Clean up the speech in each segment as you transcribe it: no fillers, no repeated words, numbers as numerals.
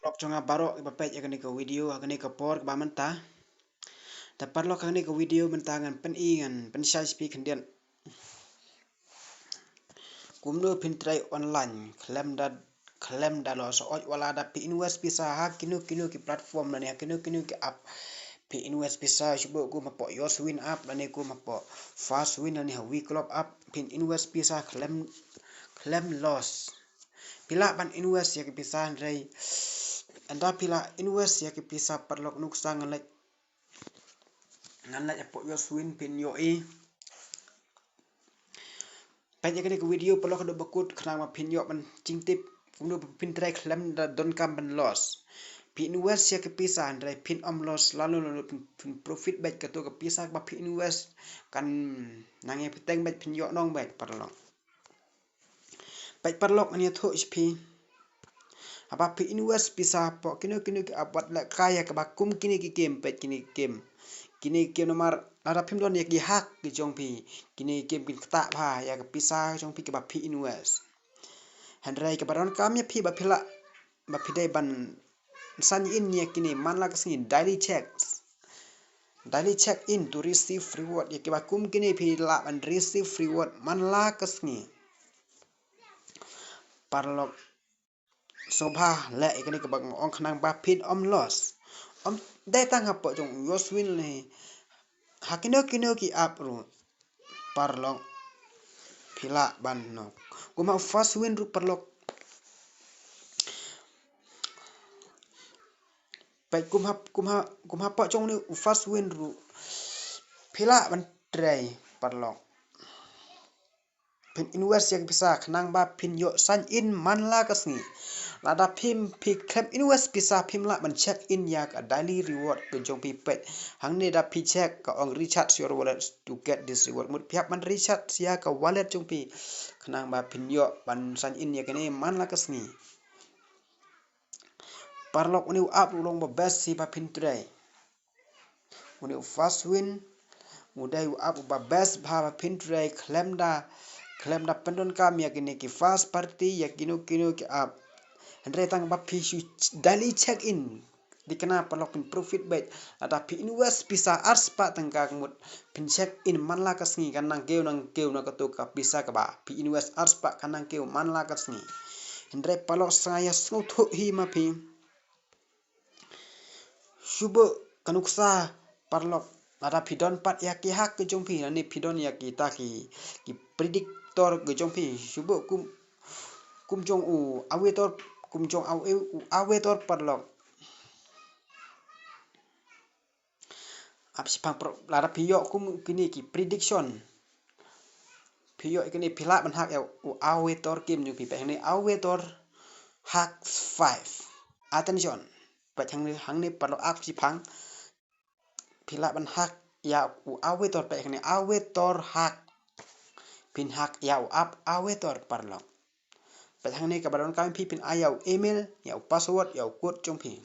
Parlok jonga barok iba pej agani ke video agani ke por ke bamenta. Ta parlok agani ke video mentangan pen ingan pen size pi kendian. Kumno pintrai online khlem da lo so oj wala da pi invest Pisa ha kinu ki platform na ne kinu ki app pi invest Pisa shubo ku mapo yos win app na ne ku mapo fast win na ne ha week club app pin invest Pisa khlem loss. Pila ban invest ya ki Pisa ndrai anda pila invest ya ki Pisa parlok nuksa nganlaj apo yos win pin yo e. Pajak ni ke video perlu kena bekut kena ma pin yok man cingtip kumno pin try khlem da don kam ban loss pin invest ya ke Pisa andrai pin loss lalu pin profit baik ke tu ke Pisa ba pin invest kan nange peteng baik pin yok nong baik perlok ani tho pi apa pin invest Pisa po kino ke abat la kaya ke bakum kini ki game baik kini game nomor ada pim don yak hak ki jong pi kini game kin kata pha ya ke Pisa jong pi ke ba pi invest handrai ke baron kami pi ba phila ba phidai ban san in ya kini man la kasni daily check in to receive reward ya ke ba kum kini pi la ban receive reward man la kasni parlok sobha le ikani ke bang ong khnang ba pin loss dai tang hapo jong yos win le hakino ki up ru parlok phila ban no kuma first win ru parlok pai kumha po jong ni first win ru phila ban try parlok pin invest yang bisa khnang ba pin yo san in man la kasni lada pim pi khlem invest Pisa pim la ban check in ya ka daily reward ke jong pi pet hang ne da pi check ka ong recharge your wallet to get this reward mut piap man recharge ya ka wallet jong pi khnang ba pin yo ban san in ya kene man la kasni parlok uni up ulong ba best si ba pin tray uni first win mudai up ba best ba pin tray khlem da pendon kam ya kini ki first party ya kino ki up andre tang ba pi daily check in dikena parlok pin profit baik ada pi invest Pisa ars pa tangka mut pin check in man la kasni kan nang keu na ka to ka Pisa ka ba pi invest ars pa kan nang keu man la kasni andre parlok saya sno tho hi ma pi shubo kanuksa parlok ada pidon pat ya ki hak ke jong pi ni pidon ya ki ta ki predictor ke jong pi shubo kum jong u awetor kum jong awetor parlok apsi pang lara piyo kum kini ki prediction piyo kini pila ban hak ya u awetor kim jong pi pe ni awetor hak 5 attention pa hang ni parlok apsi pang pila ban hak ya u awetor pe ni awetor hak pin hak ya u awetor parlok Patang ni kabaron kami pin ayau email ya password ya code jong pi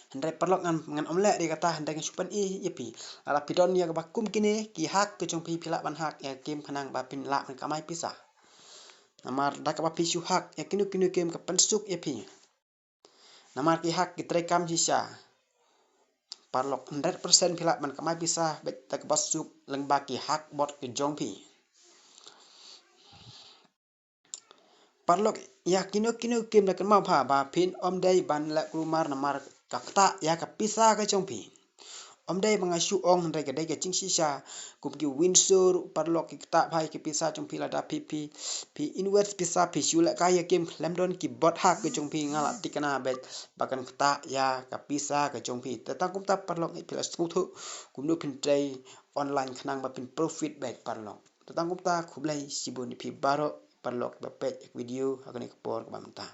handai parlok ngan omle di kata handai supan i pi ala pidon ya bakum kini ki hak ke jong pi pila ban hak ya game khanang ba pin la kan Kamai Pisa namar da ka ba pi su hak ya kinu game ka pensuk ya pi namar ki hak ki trekam sisa parlok 100% pila ban Kamai Pisa bet tak basuk leng ba ki hak bot ke jong pi parlok ya kino game kan mau pha ba pin dai ban la kumar namar kakta ya ka Pisa ka jong pi dai banga su ong dai ka ching sisa kum ki winsur parlok ki ta phai ki Pisa jong pi la da pi invest Pisa pi su la ka ya game lemdon ki bot hak ka jong pi ngala tikana bet bakan kta ya ka Pisa ka jong pi tatang kum ta parlok ni pila skuthu kum no pin tray online khnang ba pin profit bet parlok tatang kum ta khublai sibun pi baro parlok ba pej video agani por ba mta